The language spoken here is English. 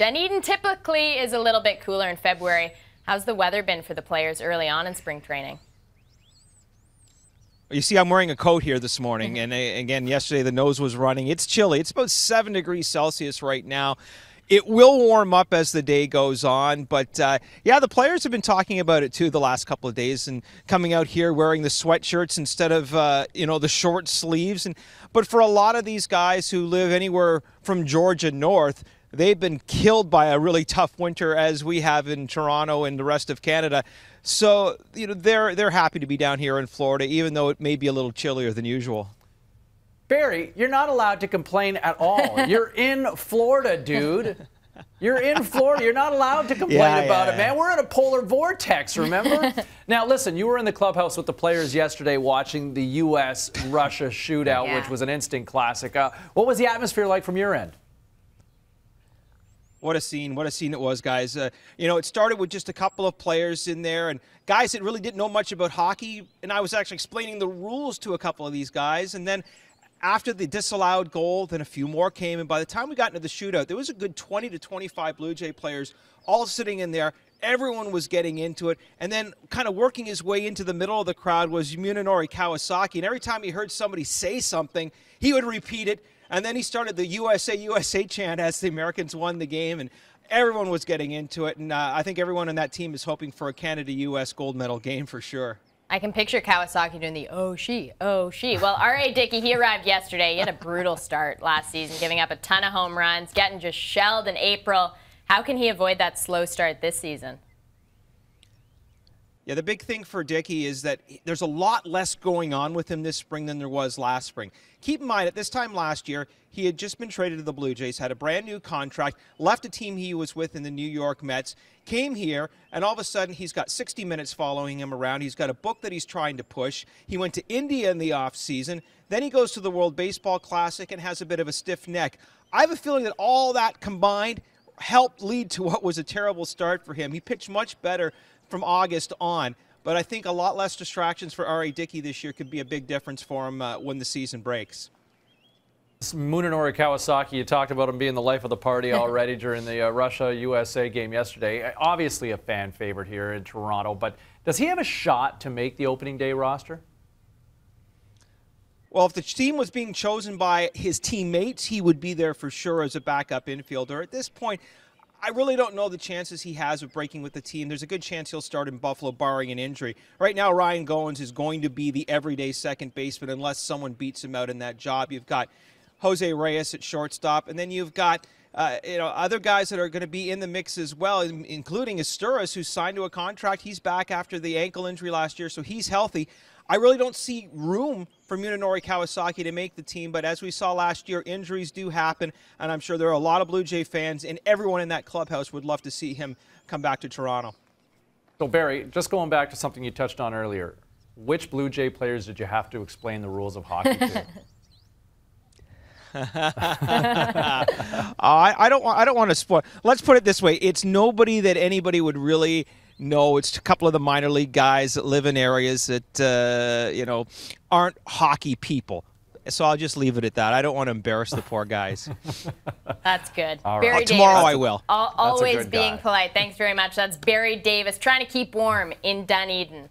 Dunedin typically is a little bit cooler in February. How's the weather been for the players early on in spring training? You see, I'm wearing a coat here this morning, and again, yesterday the nose was running. It's chilly. It's about 7 degrees Celsius right now. It will warm up as the day goes on, but yeah, the players have been talking about it too the last couple of days and coming out here wearing the sweatshirts instead of the short sleeves. But for a lot of these guys who live anywhere from Georgia north, they've been killed by a really tough winter as we have in Toronto and the rest of Canada. So they're happy to be down here in Florida, even though it may be a little chillier than usual. Barry, you're not allowed to complain at all. You're in Florida, dude. You're in Florida. You're not allowed to complain about it, man. We're in a polar vortex, remember? Now, listen, you were in the clubhouse with the players yesterday watching the U.S.-Russia shootout, which was an instant classic. What was the atmosphere like from your end? What a scene it was, guys. It started with just a couple of players in there and guys that really didn't know much about hockey, and I was actually explaining the rules to a couple of these guys, and then after the disallowed goal, then a few more came, and by the time we got into the shootout, there was a good 20 to 25 Blue Jay players all sitting in there. Everyone was getting into it, and then kind of working his way into the middle of the crowd was Munenori Kawasaki, and every time he heard somebody say something, he would repeat it, and then he started the USA, USA chant as the Americans won the game, and everyone was getting into it, and I think everyone on that team is hoping for a Canada-US gold medal game for sure. I can picture Kawasaki doing the oh she. Well, R.A. Dickey, he arrived yesterday. He had a brutal start last season, giving up a ton of home runs, getting just shelled in April. How can he avoid that slow start this season? Yeah, the big thing for Dickey is that there's a lot less going on with him this spring than there was last spring. Keep in mind, at this time last year, he had just been traded to the Blue Jays, had a brand new contract, left a team he was with in the New York Mets, came here, and all of a sudden he's got 60 minutes following him around. He's got a book that he's trying to push. He went to India in the offseason. Then he goes to the World Baseball Classic and has a bit of a stiff neck. I have a feeling that all that combined helped lead to what was a terrible start for him. He pitched much better from August on, but I think a lot less distractions for R.A. Dickey this year could be a big difference for him when the season breaks. Munenori Kawasaki, you talked about him being the life of the party already during the Russia-USA game yesterday. Obviously a fan favorite here in Toronto, but does he have a shot to make the opening day roster? Well, if the team was being chosen by his teammates, he would be there for sure as a backup infielder. At this point, I really don't know the chances he has of breaking with the team. There's a good chance he'll start in Buffalo barring an injury. Right now, Ryan Goins is going to be the everyday second baseman unless someone beats him out in that job. You've got Jose Reyes at shortstop, and then you've got other guys that are going to be in the mix as well, including Asturis, who's signed to a contract. He's back after the ankle injury last year, so he's healthy. I really don't see room for Munenori Kawasaki to make the team, but as we saw last year, injuries do happen, and I'm sure there are a lot of Blue Jay fans, and everyone in that clubhouse would love to see him come back to Toronto. So, Barry, just going back to something you touched on earlier, which Blue Jay players did you have to explain the rules of hockey to? I don't want to spoil. Let's put it this way: it's nobody that anybody would really know. It's a couple of the minor league guys that live in areas that aren't hockey people. So I'll just leave it at that. I don't want to embarrass the poor guys. That's good. All right. Barry Tomorrow Davis, I will. Always being polite. Thanks very much. That's Barry Davis trying to keep warm in Dunedin.